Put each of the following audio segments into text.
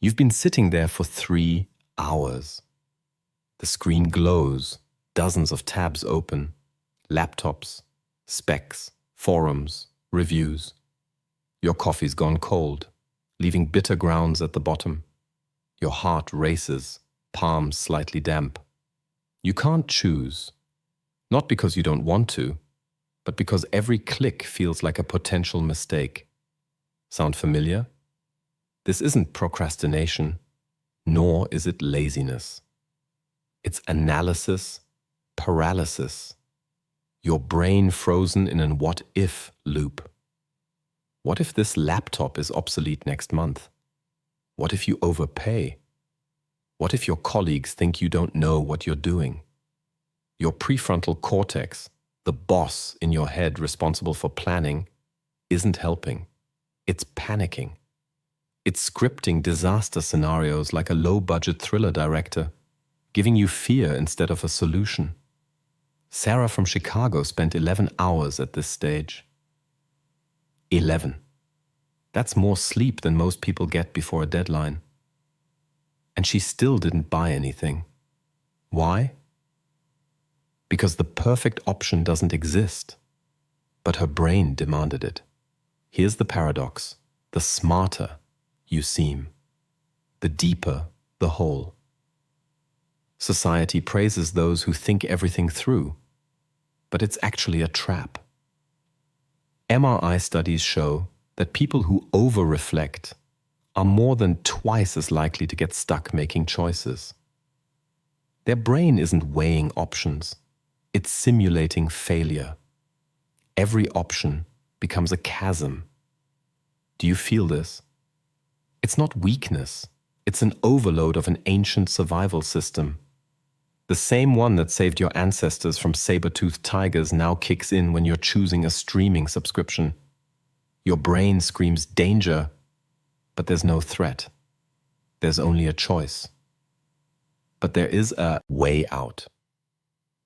You've been sitting there for 3 hours. The screen glows, dozens of tabs open, laptops, specs, forums, reviews. Your coffee's gone cold, leaving bitter grounds at the bottom. Your heart races, palms slightly damp. You can't choose, not because you don't want to, but because every click feels like a potential mistake. Sound familiar? This isn't procrastination, nor is it laziness. It's analysis, paralysis. Your brain frozen in an what-if loop. What if this laptop is obsolete next month? What if you overpay? What if your colleagues think you don't know what you're doing? Your prefrontal cortex, the boss in your head responsible for planning, isn't helping. It's panicking. It's scripting disaster scenarios like a low-budget thriller director, giving you fear instead of a solution. Sara from Chicago spent 11 hours at this stage. 11. That's more sleep than most people get before a deadline. And she still didn't buy anything. Why? Because the perfect option doesn't exist, but her brain demanded it. Here's the paradox: the smarter you seem, the deeper the hole. Society praises those who think everything through, but it's actually a trap. MRI studies show that people who over-reflect are more than twice as likely to get stuck making choices. Their brain isn't weighing options, it's simulating failure. Every option becomes a chasm. Do you feel this? It's not weakness, it's an overload of an ancient survival system. The same one that saved your ancestors from saber-toothed tigers now kicks in when you're choosing a streaming subscription. Your brain screams danger, but there's no threat. There's only a choice. But there is a way out.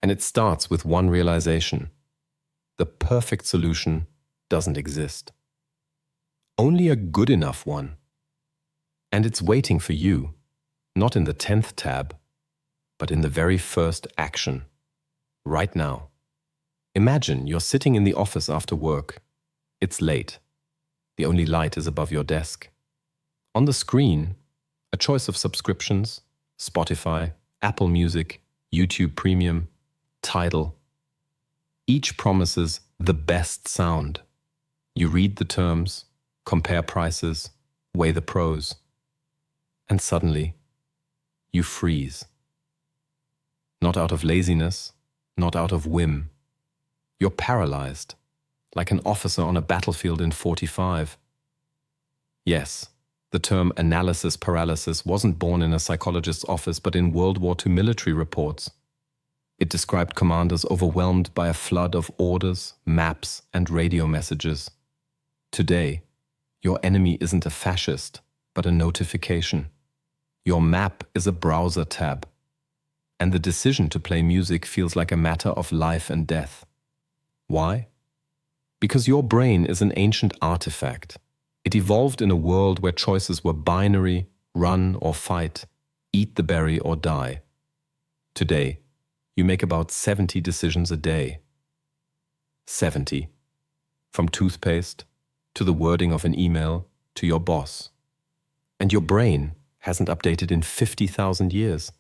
And it starts with one realization: the perfect solution doesn't exist. Only a good enough one. And it's waiting for you, not in the 10th tab, but in the very first action, right now. Imagine you're sitting in the office after work. It's late. The only light is above your desk. On the screen, a choice of subscriptions: Spotify, Apple Music, YouTube Premium, Tidal. Each promises the best sound. You read the terms, compare prices, weigh the pros. And suddenly, you freeze. Not out of laziness, not out of whim. You're paralyzed, like an officer on a battlefield in 45. Yes, the term analysis paralysis wasn't born in a psychologist's office, but in World War II military reports. It described commanders overwhelmed by a flood of orders, maps, and radio messages. Today, your enemy isn't a fascist, but a notification. Your map is a browser tab, and the decision to play music feels like a matter of life and death. Why? Because your brain is an ancient artifact. It evolved in a world where choices were binary: run or fight, eat the berry or die. Today, you make about 70 decisions a day. 70. From toothpaste, to the wording of an email, to your boss. And your brain hasn't updated in 50,000 years.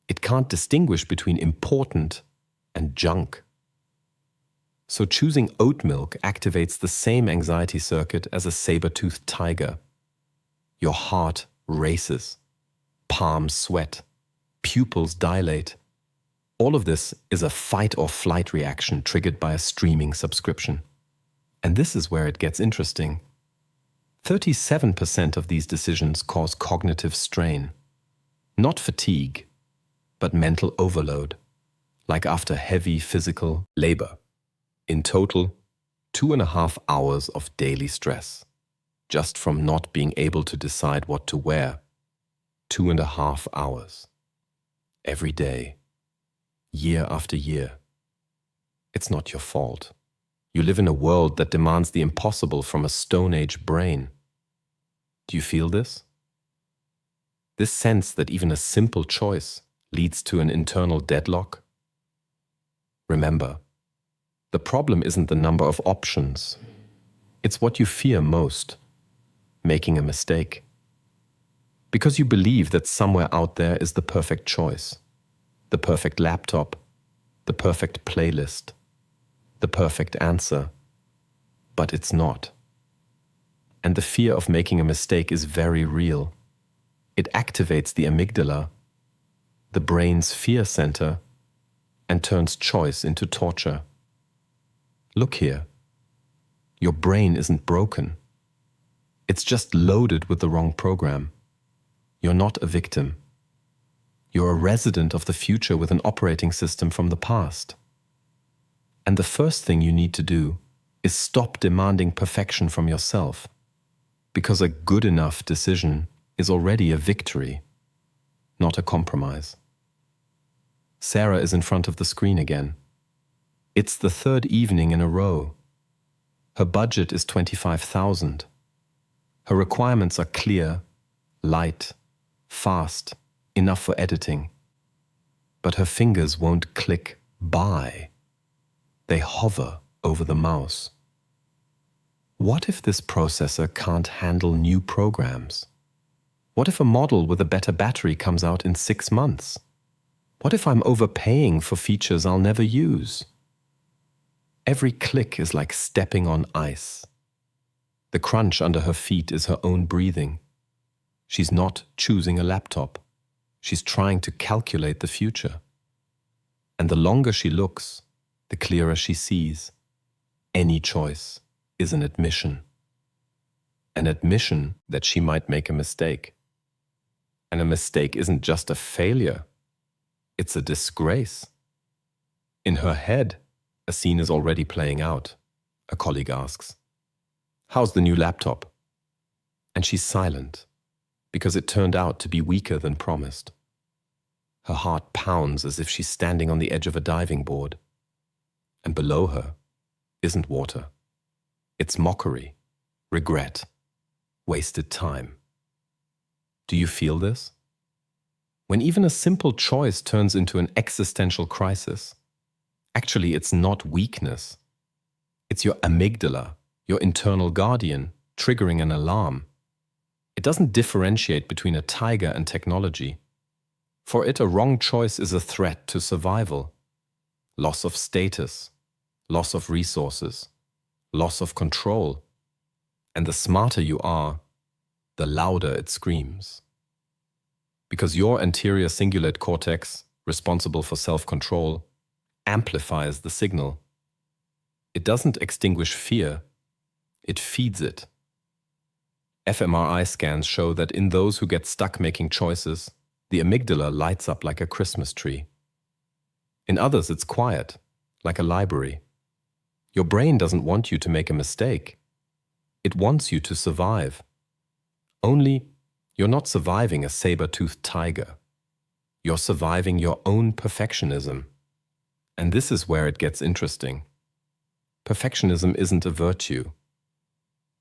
It can't distinguish between important and junk. So choosing oat milk activates the same anxiety circuit as a saber-toothed tiger. Your heart races, palms sweat, pupils dilate. All of this is a fight or flight reaction triggered by a streaming subscription. And this is where it gets interesting. 37% of these decisions cause cognitive strain. Not fatigue, but mental overload, like after heavy physical labor. In total, 2.5 hours of daily stress, just from not being able to decide what to wear. 2.5 hours. Every day. Year after year. It's not your fault. You live in a world that demands the impossible from a Stone Age brain. Do you feel this? This sense that even a simple choice leads to an internal deadlock? Remember, the problem isn't the number of options. It's what you fear most, making a mistake. Because you believe that somewhere out there is the perfect choice, the perfect laptop, the perfect playlist, the perfect answer. But it's not. And the fear of making a mistake is very real. It activates the amygdala, the brain's fear center, and turns choice into torture. Look here. Your brain isn't broken. It's just loaded with the wrong program. You're not a victim. You're a resident of the future with an operating system from the past. And the first thing you need to do is stop demanding perfection from yourself, because a good enough decision is already a victory, not a compromise. Sara is in front of the screen again. It's the third evening in a row. Her budget is 25,000. Her requirements are clear, light, fast, enough for editing. But her fingers won't click buy. They hover over the mouse. What if this processor can't handle new programs? What if a model with a better battery comes out in 6 months? What if I'm overpaying for features I'll never use? Every click is like stepping on ice. The crunch under her feet is her own breathing. She's not choosing a laptop. She's trying to calculate the future. And the longer she looks, the clearer she sees. Any choice is an admission. An admission that she might make a mistake. And a mistake isn't just a failure. It's a disgrace. In her head, a scene is already playing out. A colleague asks, "How's the new laptop?" And she's silent, because it turned out to be weaker than promised. Her heart pounds as if she's standing on the edge of a diving board. And below her isn't water. It's mockery, regret, wasted time. Do you feel this? When even a simple choice turns into an existential crisis, actually it's not weakness. It's your amygdala, your internal guardian, triggering an alarm. It doesn't differentiate between a tiger and technology. For it, a wrong choice is a threat to survival. Loss of status, loss of resources, loss of control. And the smarter you are, the louder it screams. Because your anterior cingulate cortex, responsible for self-control, amplifies the signal. It doesn't extinguish fear, it feeds it. fMRI scans show that in those who get stuck making choices, the amygdala lights up like a Christmas tree. In others, it's quiet, like a library. Your brain doesn't want you to make a mistake. It wants you to survive. Only, you're not surviving a saber-toothed tiger. You're surviving your own perfectionism. And this is where it gets interesting. Perfectionism isn't a virtue.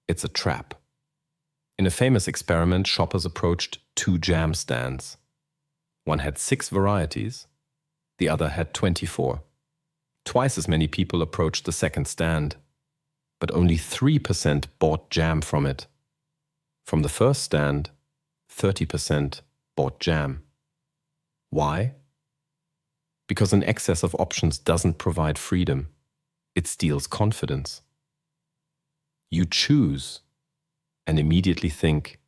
It's a trap. In a famous experiment, shoppers approached 2 jam stands. One had 6 varieties, the other had 24. Twice as many people approached the second stand, but only 3% bought jam from it. From the first stand, 30% bought jam. Why? Because an excess of options doesn't provide freedom. It steals confidence. You choose and immediately think,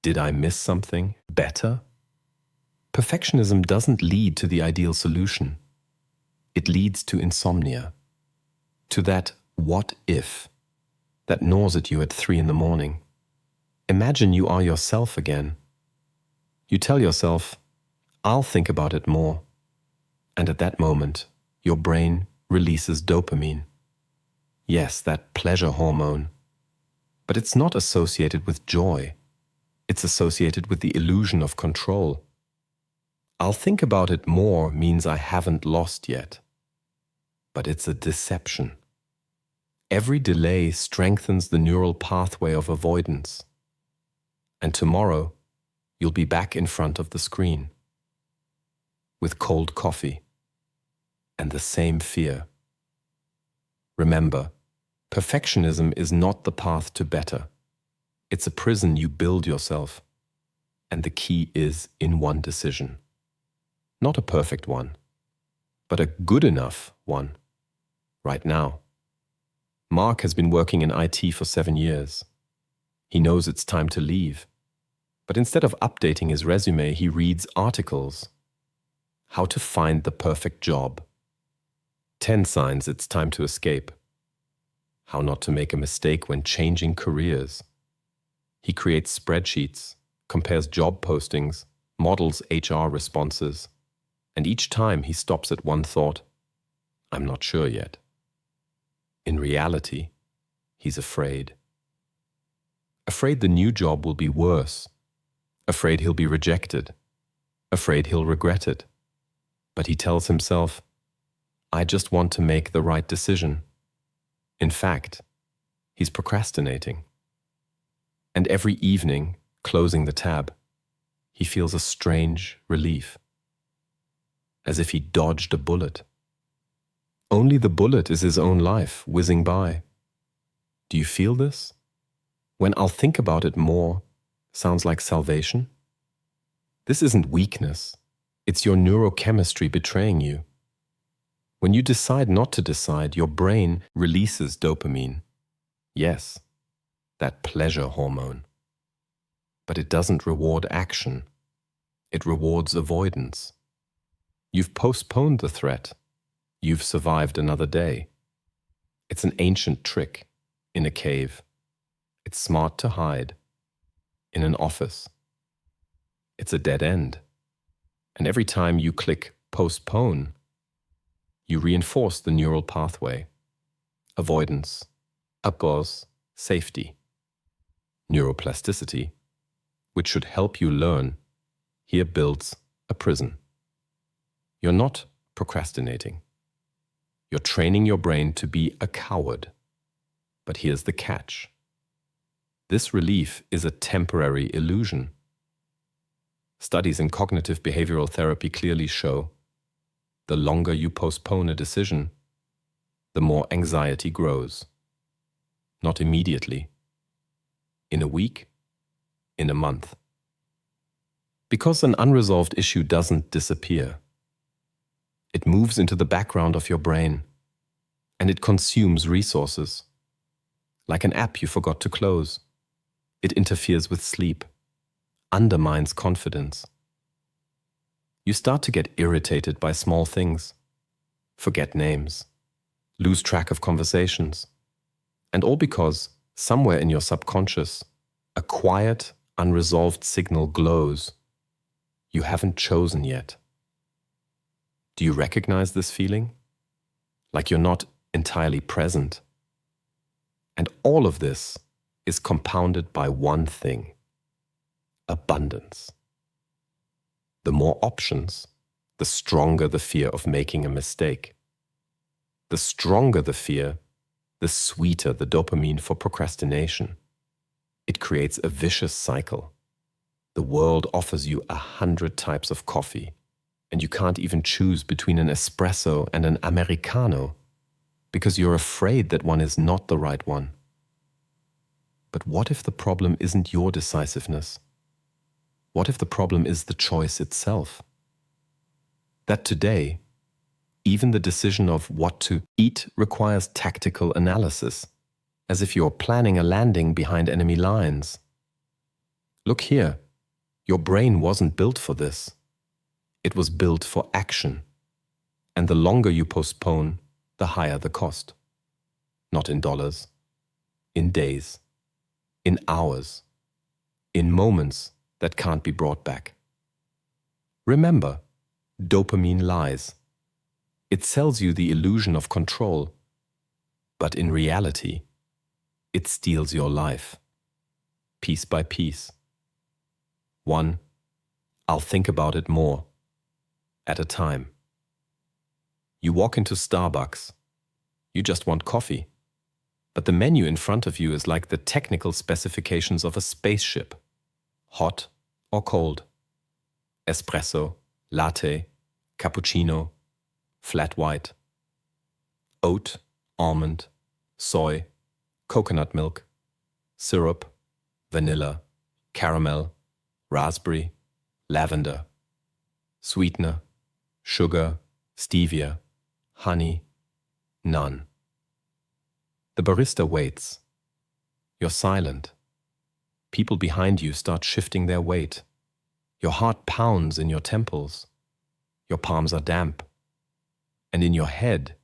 did I miss something better? Perfectionism doesn't lead to the ideal solution. It leads to insomnia, to that what if that gnaws at you at 3 in the morning. Imagine you are yourself again. You tell yourself, I'll think about it more. And at that moment, your brain releases dopamine. Yes, that pleasure hormone. But it's not associated with joy. It's associated with the illusion of control. I'll think about it more means I haven't lost yet. But it's a deception. Every delay strengthens the neural pathway of avoidance. And tomorrow, you'll be back in front of the screen with cold coffee and the same fear. Remember, perfectionism is not the path to better. It's a prison you build yourself, and the key is in one decision. Not a perfect one, but a good enough one, right now. Mark has been working in IT for 7 years. He knows it's time to leave, but instead of updating his resume, he reads articles. How to find the perfect job. 10 signs it's time to escape. How not to make a mistake when changing careers. He creates spreadsheets, compares job postings, models HR responses, and each time he stops at one thought, I'm not sure yet. In reality, he's afraid. Afraid the new job will be worse. Afraid he'll be rejected. Afraid he'll regret it. But he tells himself, I just want to make the right decision. In fact, he's procrastinating. And every evening, closing the tab, he feels a strange relief, as if he dodged a bullet. Only the bullet is his own life whizzing by. Do you feel this? When I'll think about it more, sounds like salvation? This isn't weakness. It's your neurochemistry betraying you. When you decide not to decide, your brain releases dopamine. Yes, that pleasure hormone. But it doesn't reward action. It rewards avoidance. You've postponed the threat. You've survived another day. It's an ancient trick in a cave. It's smart to hide in an office. It's a dead end. And every time you click postpone, you reinforce the neural pathway. Avoidance, applause, safety. Neuroplasticity, which should help you learn, here builds a prison. You're not procrastinating. You're training your brain to be a coward. But here's the catch. This relief is a temporary illusion. Studies in cognitive behavioral therapy clearly show the longer you postpone a decision, the more anxiety grows. Not immediately. In a week, in a month. Because an unresolved issue doesn't disappear. It moves into the background of your brain, and it consumes resources. Like an app you forgot to close. It interferes with sleep, undermines confidence. You start to get irritated by small things, forget names, lose track of conversations, and all because somewhere in your subconscious, a quiet, unresolved signal glows. You haven't chosen yet. Do you recognize this feeling? Like you're not entirely present. And all of this is compounded by one thing: abundance. The more options, the stronger the fear of making a mistake. The stronger the fear, the sweeter the dopamine for procrastination. It creates a vicious cycle. The world offers you 100 types of coffee, and you can't even choose between an espresso and an Americano because you're afraid that one is not the right one. But what if the problem isn't your decisiveness? What if the problem is the choice itself? That today, even the decision of what to eat requires tactical analysis, as if you're planning a landing behind enemy lines. Look here, your brain wasn't built for this. It was built for action. And the longer you postpone, the higher the cost. Not in dollars, in days, in hours, in moments that can't be brought back. Remember, dopamine lies. It sells you the illusion of control, but in reality, it steals your life, piece by piece. One, I'll think about it more, at a time. You walk into Starbucks. You just want coffee. But the menu in front of you is like the technical specifications of a spaceship. Hot, or cold? Espresso, latte, cappuccino, flat white. Oat, almond, soy, coconut milk, syrup, vanilla, caramel, raspberry, lavender, sweetener, sugar, stevia, honey, none. The barista waits. You're silent. People behind you start shifting their weight. Your heart pounds in your temples. Your palms are damp. And in your head,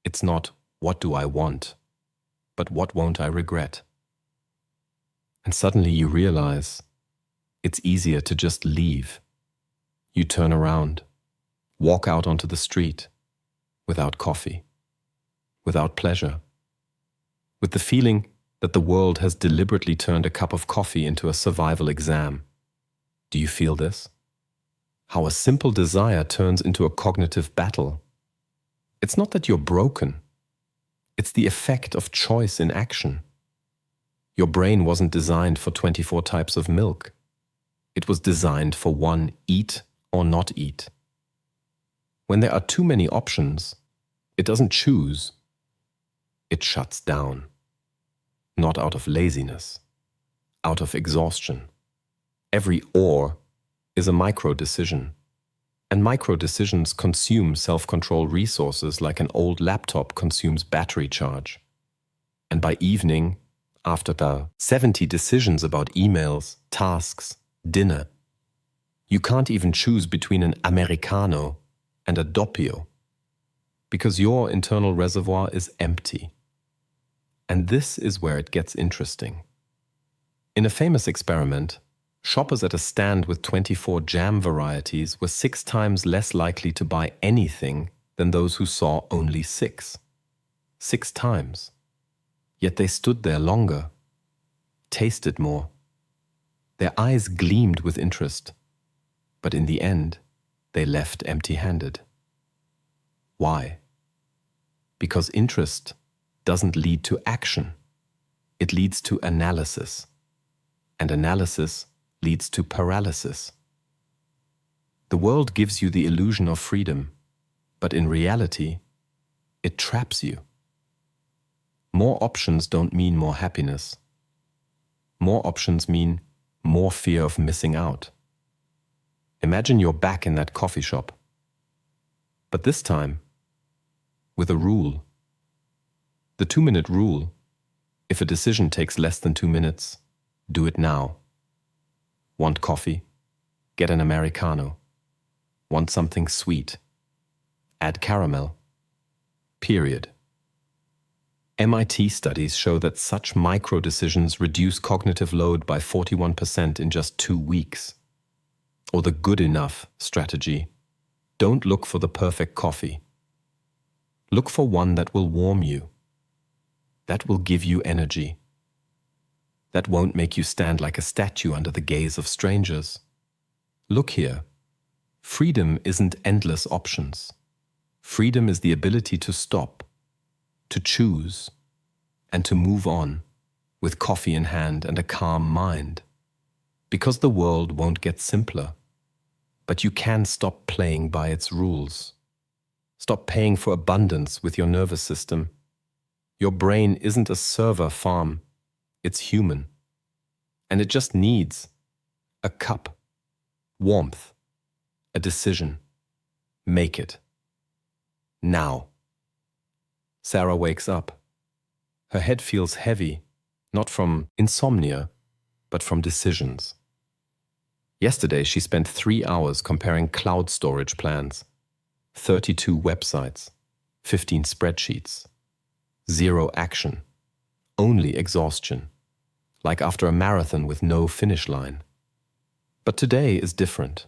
it's not, what do I want, but what won't I regret? And suddenly you realize it's easier to just leave. You turn around, walk out onto the street, without coffee, without pleasure, with the feeling that the world has deliberately turned a cup of coffee into a survival exam. Do you feel this? How a simple desire turns into a cognitive battle. It's not that you're broken. It's the effect of choice in action. Your brain wasn't designed for 24 types of milk. It was designed for one, eat or not eat. When there are too many options, it doesn't choose. It shuts down. Not out of laziness, out of exhaustion. Every or is a micro-decision. And micro-decisions consume self-control resources like an old laptop consumes battery charge. And by evening, after the 70 decisions about emails, tasks, dinner, you can't even choose between an Americano and a doppio, because your internal reservoir is empty. And this is where it gets interesting. In a famous experiment, shoppers at a stand with 24 jam varieties were 6 times less likely to buy anything than those who saw only 6. 6 times. Yet they stood there longer, tasted more. Their eyes gleamed with interest, but in the end, they left empty-handed. Why? Because interest doesn't lead to action. It leads to analysis. And analysis leads to paralysis. The world gives you the illusion of freedom, but in reality, it traps you. More options don't mean more happiness. More options mean more fear of missing out. Imagine you're back in that coffee shop. But this time, with a rule. The 2-minute rule. If a decision takes less than 2 minutes, do it now. Want coffee? Get an Americano. Want something sweet? Add caramel. Period. MIT studies show that such micro-decisions reduce cognitive load by 41% in just 2 weeks. Or the good enough strategy. Don't look for the perfect coffee. Look for one that will warm you. That will give you energy. That won't make you stand like a statue under the gaze of strangers. Look here. Freedom isn't endless options. Freedom is the ability to stop, to choose, and to move on with coffee in hand and a calm mind. Because the world won't get simpler, but you can stop playing by its rules. Stop paying for abundance with your nervous system. Your brain isn't a server farm, it's human. And it just needs a cup, warmth, a decision. Make it. Now. Sara wakes up. Her head feels heavy, not from insomnia, but from decisions. Yesterday she spent 3 hours comparing cloud storage plans, 32 websites, 15 spreadsheets. 0 action, only exhaustion, like after a marathon with no finish line. But today is different.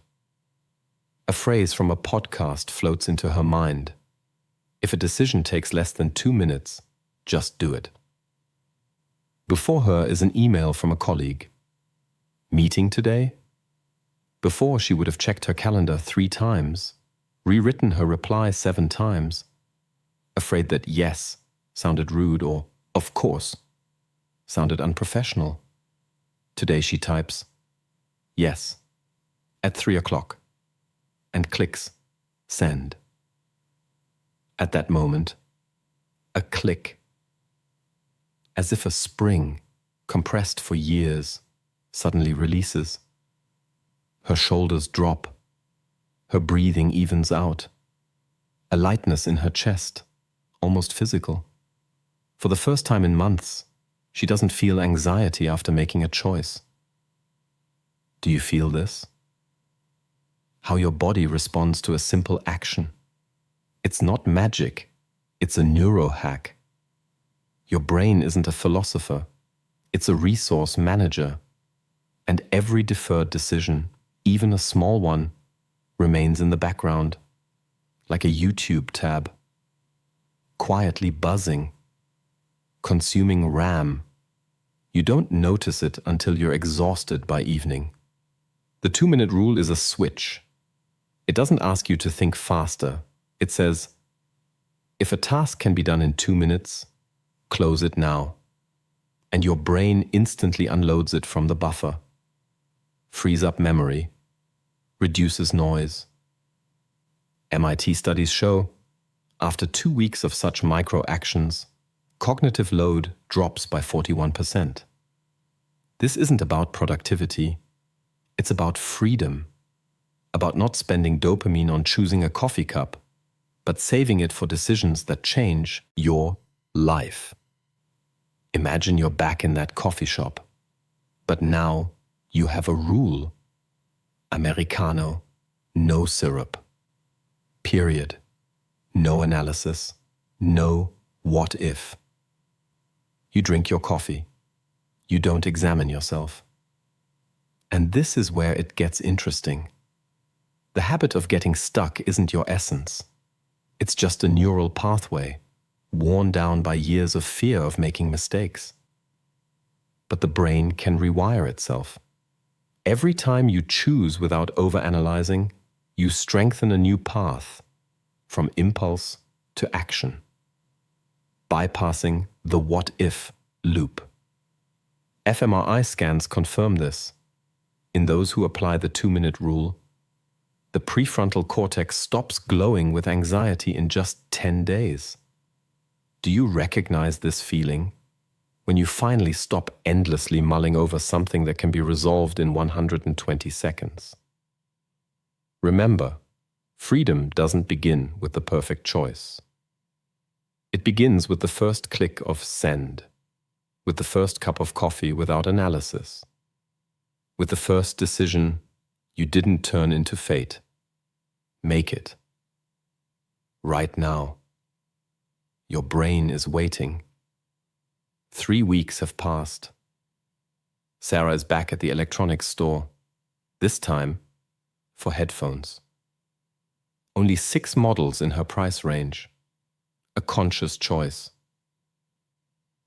A phrase from a podcast floats into her mind. If a decision takes less than 2 minutes, just do it. Before her is an email from a colleague. Meeting today? Before she would have checked her calendar 3 times, rewritten her reply 7 times, afraid that yes sounded rude or of course sounded unprofessional. Today she types, yes, at 3 o'clock and clicks send. At that moment, a click, as if a spring compressed for years suddenly releases. Her shoulders drop, her breathing evens out, a lightness in her chest, almost physical. For the first time in months, she doesn't feel anxiety after making a choice. Do you feel this? How your body responds to a simple action. It's not magic, it's a neurohack. Your brain isn't a philosopher, it's a resource manager. And every deferred decision, even a small one, remains in the background, like a YouTube tab, quietly buzzing, consuming RAM. You don't notice it until you're exhausted by evening. The 2-minute rule is a switch. It doesn't ask you to think faster. It says, if a task can be done in 2 minutes, close it now. And your brain instantly unloads it from the buffer, frees up memory, reduces noise. MIT studies show, after 2 weeks of such micro-actions, cognitive load drops by 41%. This isn't about productivity. It's about freedom, about not spending dopamine on choosing a coffee cup, but saving it for decisions that change your life. Imagine you're back in that coffee shop, but now you have a rule. Americano, no syrup. Period. No analysis. No what if. You drink your coffee. You don't examine yourself. And this is where it gets interesting. The habit of getting stuck isn't your essence. It's just a neural pathway, worn down by years of fear of making mistakes. But the brain can rewire itself. Every time you choose without overanalyzing, you strengthen a new path, from impulse to action, bypassing the what-if loop. fMRI scans confirm this. In those who apply the 2-minute rule, the prefrontal cortex stops glowing with anxiety in just 10 days. Do you recognize this feeling? When you finally stop endlessly mulling over something that can be resolved in 120 seconds. Remember, freedom doesn't begin with the perfect choice. It begins with the first click of send, with the first cup of coffee without analysis, with the first decision you didn't turn into fate. Make it. Right now. Your brain is waiting. 3 weeks have passed. Sara is back at the electronics store, this time for headphones. Only 6 models in her price range. A conscious choice.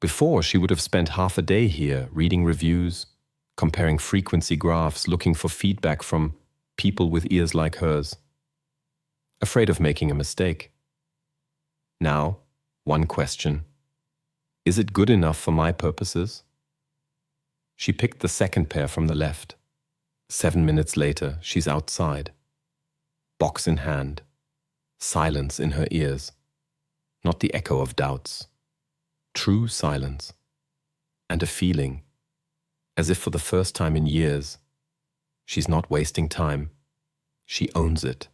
Before, she would have spent half a day here reading reviews, comparing frequency graphs, looking for feedback from people with ears like hers. Afraid of making a mistake. Now, one question. Is it good enough for my purposes? She picked the second pair from the left. 7 minutes later, she's outside. Box in hand. Silence in her ears. Not the echo of doubts. True silence. And a feeling, as if for the first time in years, she's not wasting time. She owns it.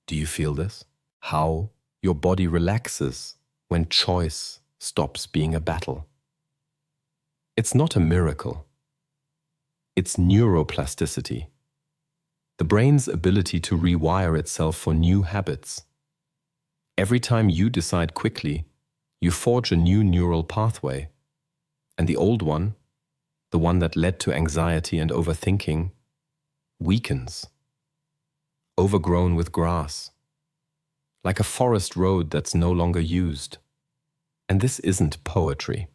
Do you feel this? How your body relaxes when choice stops being a battle. It's not a miracle. It's neuroplasticity. The brain's ability to rewire itself for new habits. Every time you decide quickly, you forge a new neural pathway, and the old one, the one that led to anxiety and overthinking, weakens, overgrown with grass, like a forest road that's no longer used. And this isn't poetry.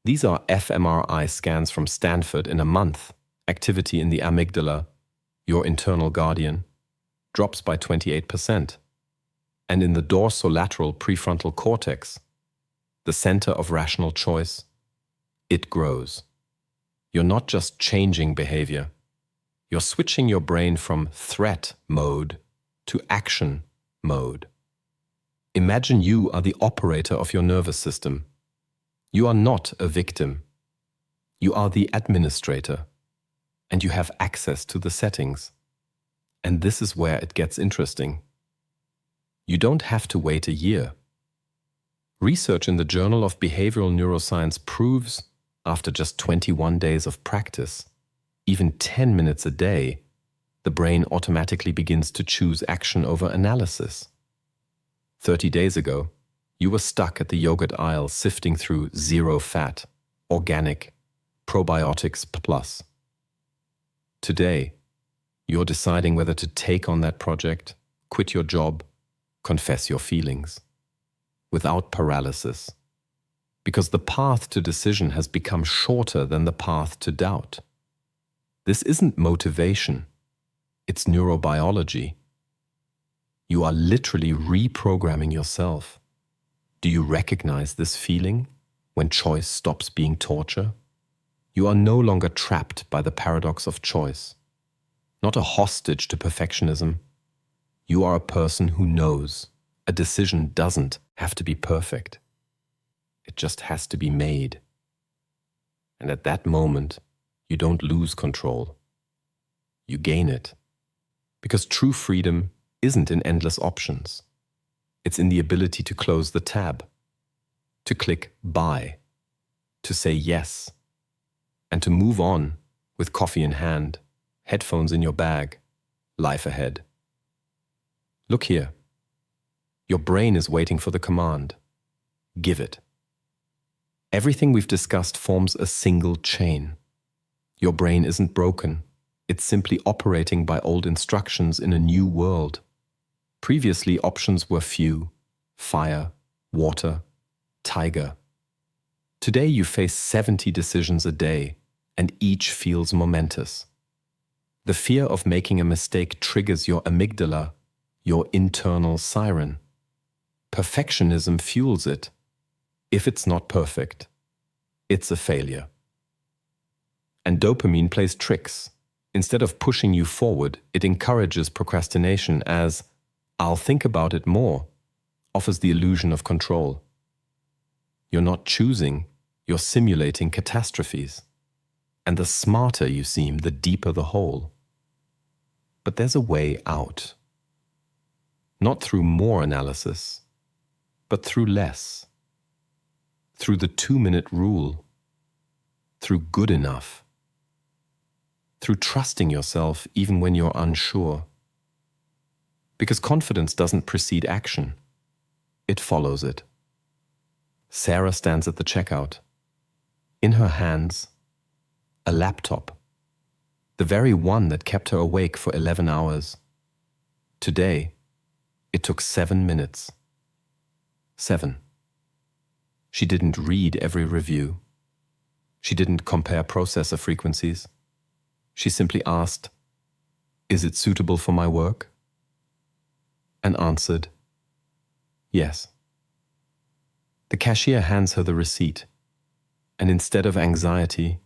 These are fMRI scans from Stanford in a month. Activity in the amygdala, your internal guardian, drops by 28%. And in the dorsolateral prefrontal cortex, the center of rational choice, it grows. You're not just changing behavior, You're switching your brain from threat mode to action mode. Imagine you are the operator of your nervous system. You are not a victim. You are the administrator, and you have access to the settings. And this is where it gets interesting. You don't have to wait a year. Research in the Journal of Behavioral Neuroscience proves, after just 21 days of practice, even 10 minutes a day, the brain automatically begins to choose action over analysis. 30 days ago, you were stuck at the yogurt aisle sifting through zero fat, organic, probiotics plus. Today, you're deciding whether to take on that project, quit your job, confess your feelings, without paralysis, because the path to decision has become shorter than the path to doubt. This isn't motivation, it's neurobiology. You are literally reprogramming yourself. Do you recognize this feeling when choice stops being torture? You are no longer trapped by the paradox of choice, not a hostage to perfectionism. You are a person who knows a decision doesn't have to be perfect. It just has to be made. And at that moment, you don't lose control. You gain it. Because true freedom isn't in endless options. It's in the ability to close the tab, to click buy, to say yes, and to move on with coffee in hand, headphones in your bag, life ahead. Look here. Your brain is waiting for the command. Give it. Everything we've discussed forms a single chain. Your brain isn't broken. It's simply operating by old instructions in a new world. Previously, options were few: fire, water, tiger. Today, you face 70 decisions a day, and each feels momentous. The fear of making a mistake triggers your amygdala, your internal siren. Perfectionism fuels it. If it's not perfect, it's a failure. And dopamine plays tricks. Instead of pushing you forward, it encourages procrastination as "I'll think about it more," offers the illusion of control. You're not choosing, you're simulating catastrophes. And the smarter you seem, the deeper the hole. But there's a way out. Not through more analysis, but through less. Through the 2-minute rule. Through good enough. Through trusting yourself even when you're unsure. Because confidence doesn't precede action. It follows it. Sara stands at the checkout. In her hands, a laptop. The very one that kept her awake for 11 hours. Today, it took 7 minutes. 7. She didn't read every review. She didn't compare processor frequencies. She simply asked, "Is it suitable for my work?" And answered, "Yes." The cashier hands her the receipt, and instead of anxiety,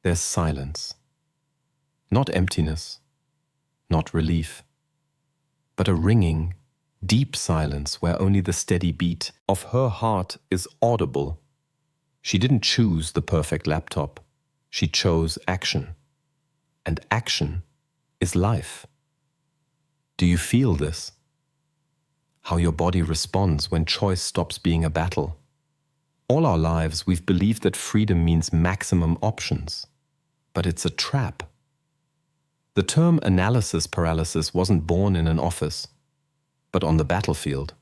there's silence. Not emptiness, not relief, but a ringing, deep silence where only the steady beat of her heart is audible. She didn't choose the perfect laptop. She chose action. And action is life. Do you feel this? How your body responds when choice stops being a battle. All our lives, we've believed that freedom means maximum options. But it's a trap. The term analysis paralysis wasn't born in an office, but on the battlefield,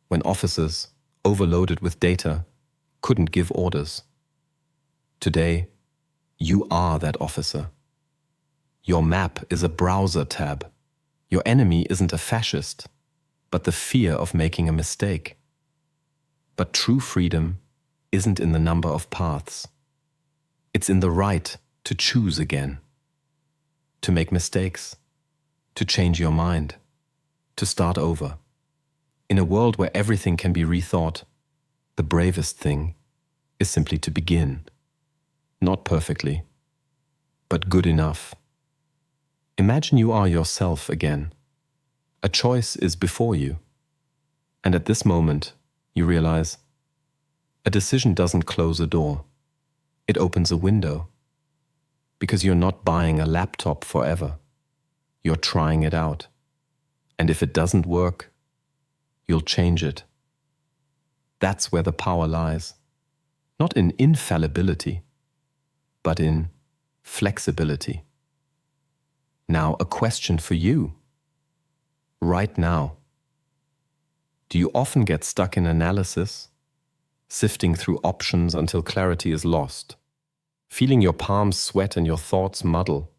when officers, overloaded with data, couldn't give orders. Today, you are that officer. Your map is a browser tab. Your enemy isn't a fascist, but the fear of making a mistake. But true freedom isn't in the number of paths. It's in the right to choose again, to make mistakes, to change your mind, to start over. In a world where everything can be rethought, the bravest thing is simply to begin. Not perfectly, but good enough. Imagine you are yourself again. A choice is before you. And at this moment, you realize a decision doesn't close a door. It opens a window. Because you're not buying a laptop forever. You're trying it out. And if it doesn't work, you'll change it. That's where the power lies. Not in infallibility, but in flexibility. Now, a question for you. Right now. Do you often get stuck in analysis, sifting through options until clarity is lost, feeling your palms sweat and your thoughts muddle?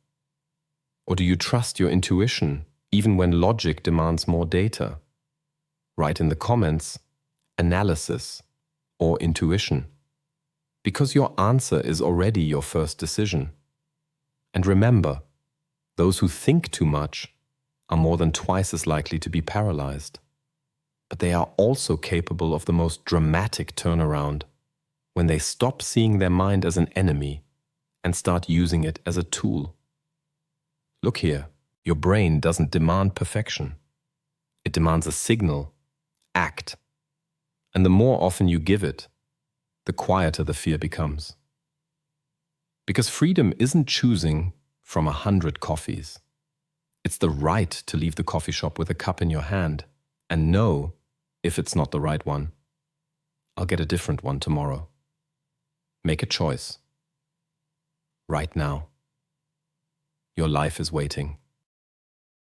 Or do you trust your intuition, even when logic demands more data? Write in the comments, analysis or intuition, because your answer is already your first decision. And remember, those who think too much are more than twice as likely to be paralyzed. But they are also capable of the most dramatic turnaround when they stop seeing their mind as an enemy and start using it as a tool. Look here, your brain doesn't demand perfection. It demands a signal, act. And the more often you give it, the quieter the fear becomes. Because freedom isn't choosing from 100 coffees. It's the right to leave the coffee shop with a cup in your hand and know if it's not the right one. I'll get a different one tomorrow. Make a choice. Right now. Your life is waiting.